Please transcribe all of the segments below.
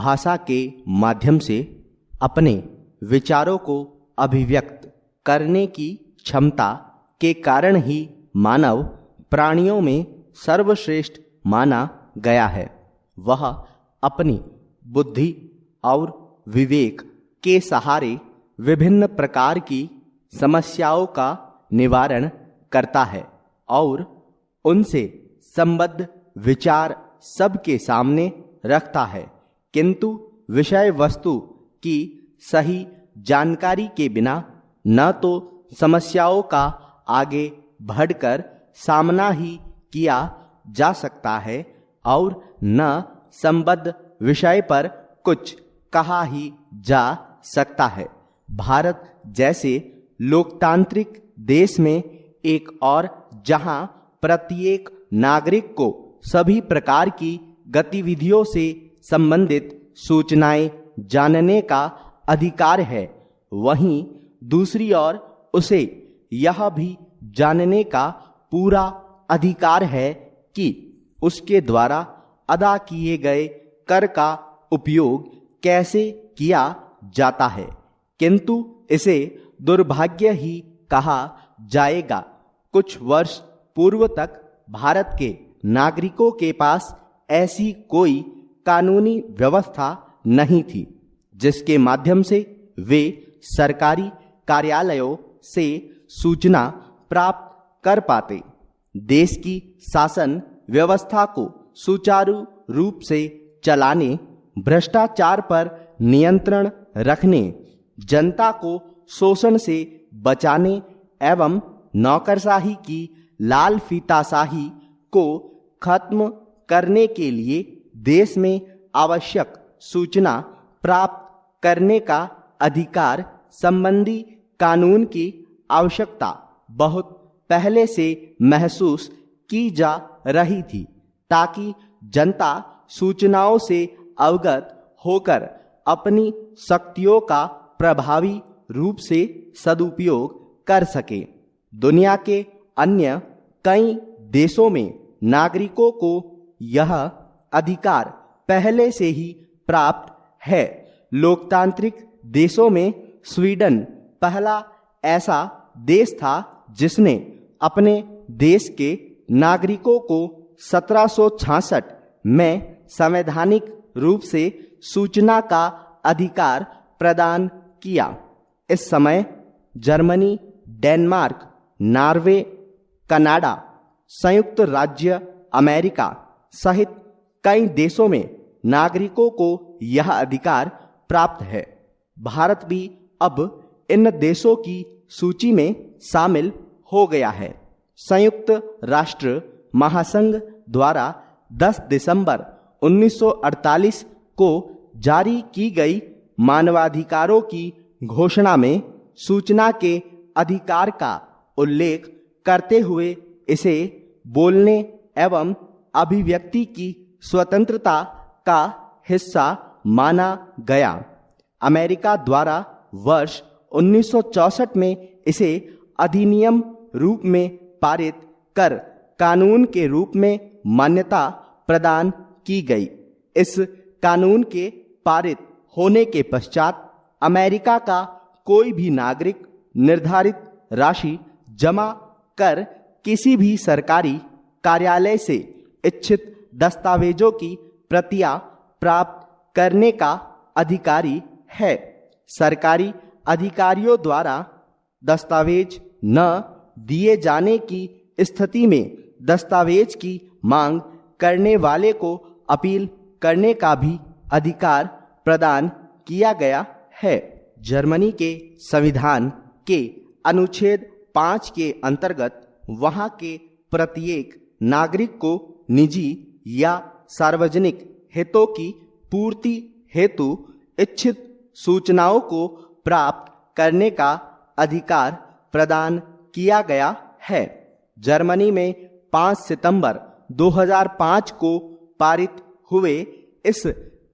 भाषा के माध्यम से अपने विचारों को अभिव्यक्त करने की क्षमता के कारण ही मानव प्राणियों में सर्वश्रेष्ठ माना गया है। वह अपनी बुद्धि और विवेक के सहारे विभिन्न प्रकार की समस्याओं का निवारण करता है और उनसे संबद्ध विचार सबके सामने रखता है, किंतु विषय वस्तु की सही जानकारी के बिना न तो समस्याओं का आगे बढ़कर सामना ही किया जा सकता है और न संबद्ध विषय पर कुछ कहा ही जा सकता है। भारत जैसे लोकतांत्रिक देश में एक और जहां प्रत्येक नागरिक को सभी प्रकार की गतिविधियों से संबंधित सूचनाएं जानने का अधिकार है, वहीं दूसरी ओर उसे यह भी जानने का पूरा अधिकार है कि उसके द्वारा अदा किए गए कर का उपयोग कैसे किया जाता है, किंतु इसे दुर्भाग्य ही कहा जाएगा। कुछ वर्ष पूर्व तक भारत के नागरिकों के पास ऐसी कोई कानूनी व्यवस्था नहीं थी जिसके माध्यम से वे सरकारी कार्यालयों से सूचना प्राप्त कर पाते। देश की शासन व्यवस्था को सुचारू रूप से चलाने, भ्रष्टाचार पर नियंत्रण रखने, जनता को शोषण से बचाने एवं नौकरशाही की लाल फीताशाही को खत्म करने के लिए देश में आवश्यक सूचना प्राप्त करने का अधिकार संबंधी कानून की आवश्यकता बहुत पहले से महसूस की जा रही थी, ताकि जनता सूचनाओं से अवगत होकर अपनी शक्तियों का प्रभावी रूप से सदुपयोग कर सके। दुनिया के अन्य कई देशों में नागरिकों को यह अधिकार पहले से ही प्राप्त है। लोकतांत्रिक देशों में स्वीडन पहला ऐसा देश था जिसने अपने देश के नागरिकों को 1766 में संवैधानिक रूप से सूचना का अधिकार प्रदान किया। इस समय जर्मनी, डेनमार्क, नॉर्वे, कनाडा, संयुक्त राज्य अमेरिका सहित कई देशों में नागरिकों को यह अधिकार प्राप्त है। भारत भी अब इन देशों की सूची में शामिल हो गया है। संयुक्त राष्ट्र महासंघ द्वारा 10 दिसंबर 1948 को जारी की गई मानवाधिकारों की घोषणा में सूचना के अधिकार का उल्लेख करते हुए इसे बोलने एवं अभिव्यक्ति की स्वतंत्रता का हिस्सा माना गया। अमेरिका द्वारा वर्ष 1964 में इसे अधिनियम रूप में पारित कर कानून के रूप में मान्यता प्रदान की गई। इस कानून के पारित होने के पश्चात अमेरिका का कोई भी नागरिक निर्धारित राशि जमा कर किसी भी सरकारी कार्यालय से इच्छित दस्तावेजों की प्रतियां प्राप्त करने का अधिकारी है। सरकारी अधिकारियों द्वारा दस्तावेज न दिए जाने की स्थिति में दस्तावेज की मांग करने वाले को अपील करने का भी अधिकार प्रदान किया गया है। जर्मनी के संविधान के अनुच्छेद 5 के अंतर्गत वहां के प्रत्येक नागरिक को निजी या सार्वजनिक हितों की पूर्ति हेतु इच्छित सूचनाओं को प्राप्त करने का अधिकार प्रदान किया गया है। जर्मनी में 5 सितंबर 2005 को पारित हुए इस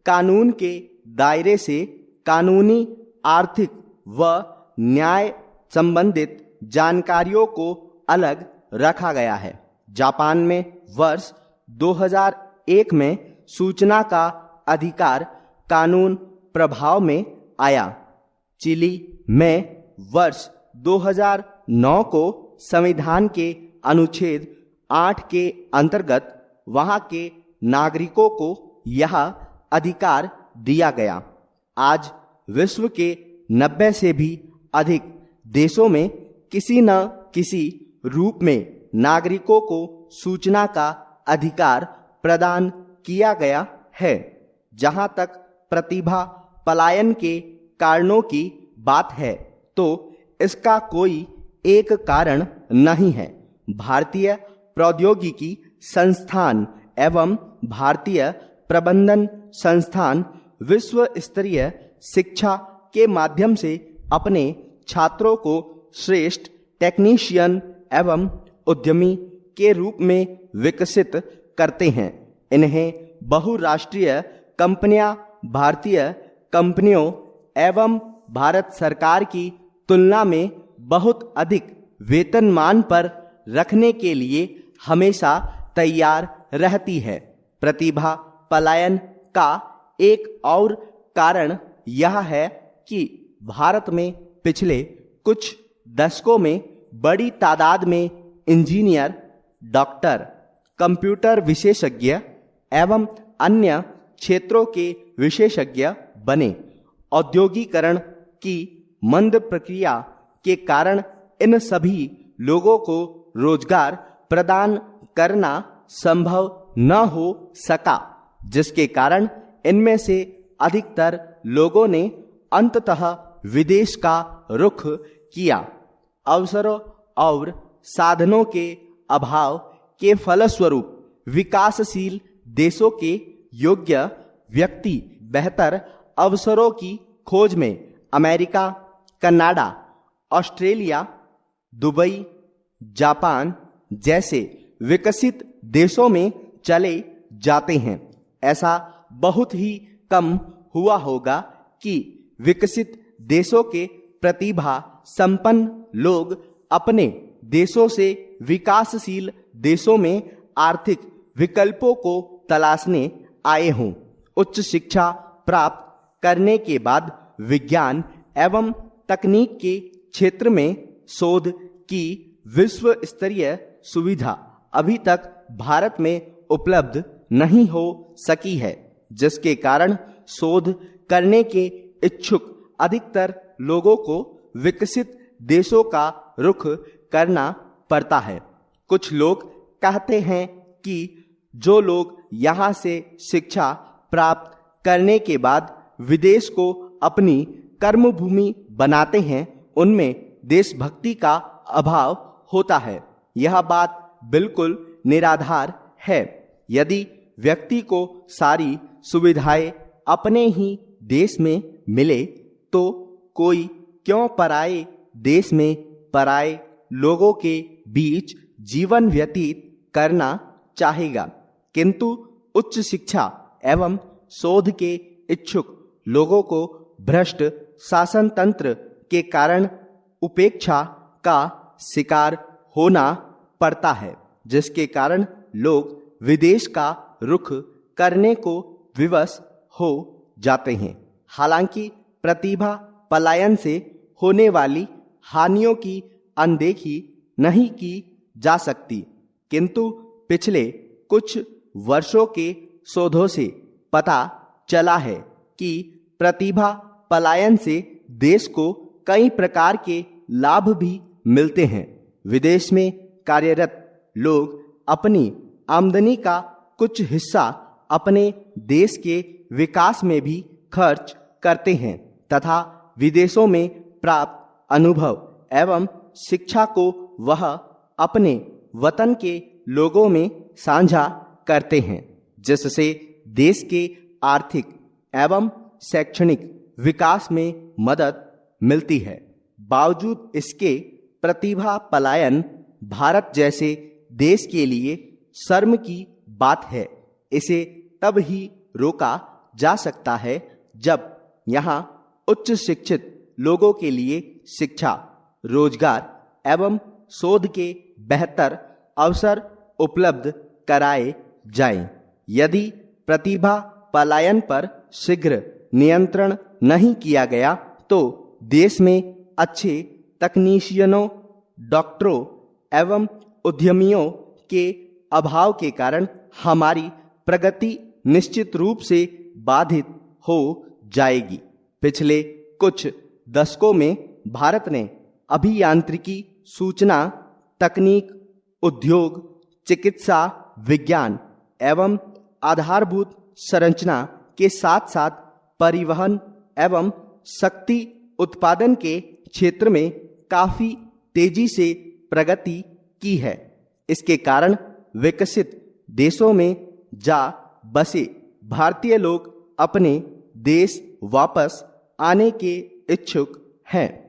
कानून के दायरे से कानूनी, आर्थिक व न्याय संबंधित जानकारियों को अलग रखा गया है। जापान में वर्ष 2001 में सूचना का अधिकार कानून प्रभाव में आया। चिली में वर्ष 2009 को संविधान के अनुच्छेद 8 के अंतर्गत वहां के नागरिकों को यह अधिकार दिया गया। आज विश्व के 90 से भी अधिक देशों में किसी न किसी रूप में नागरिकों को सूचना का अधिकार प्रदान किया गया है। जहां तक प्रतिभा पलायन के कारणों की बात है तो इसका कोई एक कारण नहीं है। भारतीय प्रौद्योगिकी संस्थान एवं भारतीय प्रबंधन संस्थान विश्व स्तरीय शिक्षा के माध्यम से अपने छात्रों को श्रेष्ठ टेक्नीशियन एवं उद्यमी के रूप में विकसित करते हैं। इन्हें बहुराष्ट्रीय कंपनियां भारतीय कंपनियों एवं भारत सरकार की तुलना में बहुत अधिक वेतनमान पर रखने के लिए हमेशा तैयार रहती है। प्रतिभा पलायन का एक और कारण यह है कि भारत में पिछले कुछ दशकों में बड़ी तादाद में इंजीनियर, डॉक्टर, कंप्यूटर विशेषज्ञ एवं अन्य क्षेत्रों के विशेषज्ञ बने। औद्योगिकरण की मंद प्रक्रिया के कारण इन सभी लोगों को रोजगार प्रदान करना संभव न हो सका, जिसके कारण इनमें से अधिकतर लोगों ने अंततः विदेश का रुख किया। अवसरों और साधनों के अभाव के फलस्वरूप विकासशील देशों के योग्य व्यक्ति बेहतर अवसरों की खोज में America, Canada, Australia, Dubai, Japan जैसे विकसित देशों में चले जाते हैं। ऐसा बहुत ही कम हुआ होगा कि विकसित देशों के प्रतिभा संपन्न लोग अपने देशों से विकासशील देशों में आर्थिक विकल्पों को तलाशने आए हों। उच्च शिक्षा प्राप्त करने के बाद विज्ञान एवं तकनीक के क्षेत्र में शोध की विश्व स्तरीय सुविधा अभी तक भारत में उपलब्ध नहीं हो सकी है, जिसके कारण शोध करने के इच्छुक अधिकतर लोगों को विकसित देशों का रुख करना पड़ता है। कुछ लोग कहते हैं कि जो लोग यहाँ से शिक्षा प्राप्त करने के बाद विदेश को अपनी कर्मभूमि बनाते हैं, उनमें देशभक्ति का अभाव होता है। यह बात बिल्कुल निराधार है। यदि व्यक्ति को सारी सुविधाएं अपने ही देश में मिले तो कोई क्यों पराये देश में पराये लोगों के बीच जीवन व्यतीत करना चाहेगा। किंतु उच्च शिक्षा एवं शोध के इच्छुक लोगों को भ्रष्ट शासन तंत्र के कारण उपेक्षा का शिकार होना पड़ता है, जिसके कारण लोग विदेश का रुख करने को विवश हो जाते हैं। हालांकि प्रतिभा पलायन से होने वाली हानियों की अनदेखी नहीं की जा सकती, किंतु पिछले कुछ वर्षों के शोधों से पता चला है कि प्रतिभा पलायन से देश को कई प्रकार के लाभ भी मिलते हैं। विदेश में कार्यरत लोग अपनी आमदनी का कुछ हिस्सा अपने देश के विकास में भी खर्च करते हैं तथा विदेशों में प्राप्त अनुभव एवं शिक्षा को वह अपने वतन के लोगों में साझा करते हैं, जिससे देश के आर्थिक एवं शैक्षणिक विकास में मदद मिलती है। बावजूद इसके प्रतिभा पलायन भारत जैसे देश के लिए शर्म की बात है। इसे तब ही रोका जा सकता है जब यहाँ उच्च शिक्षित लोगों के लिए शिक्षा, रोजगार एवं शोध के बेहतर अवसर उपलब्ध कराए जाएं। यदि प्रतिभा पलायन पर शीघ्र नियंत्रण नहीं किया गया तो देश में अच्छे तकनीशियनों, डॉक्टरों एवं उद्यमियों के अभाव के कारण हमारी प्रगति निश्चित रूप से बाधित हो जाएगी। पिछले कुछ दशकों में भारत ने अभियांत्रिकी, सूचना तकनीक, उद्योग, चिकित्सा विज्ञान एवं आधारभूत संरचना के साथ साथ परिवहन एवं शक्ति उत्पादन के क्षेत्र में काफी तेजी से प्रगति की है। इसके कारण विकसित देशों में जा बसे भारतीय लोग अपने देश वापस आने के इच्छुक हैं।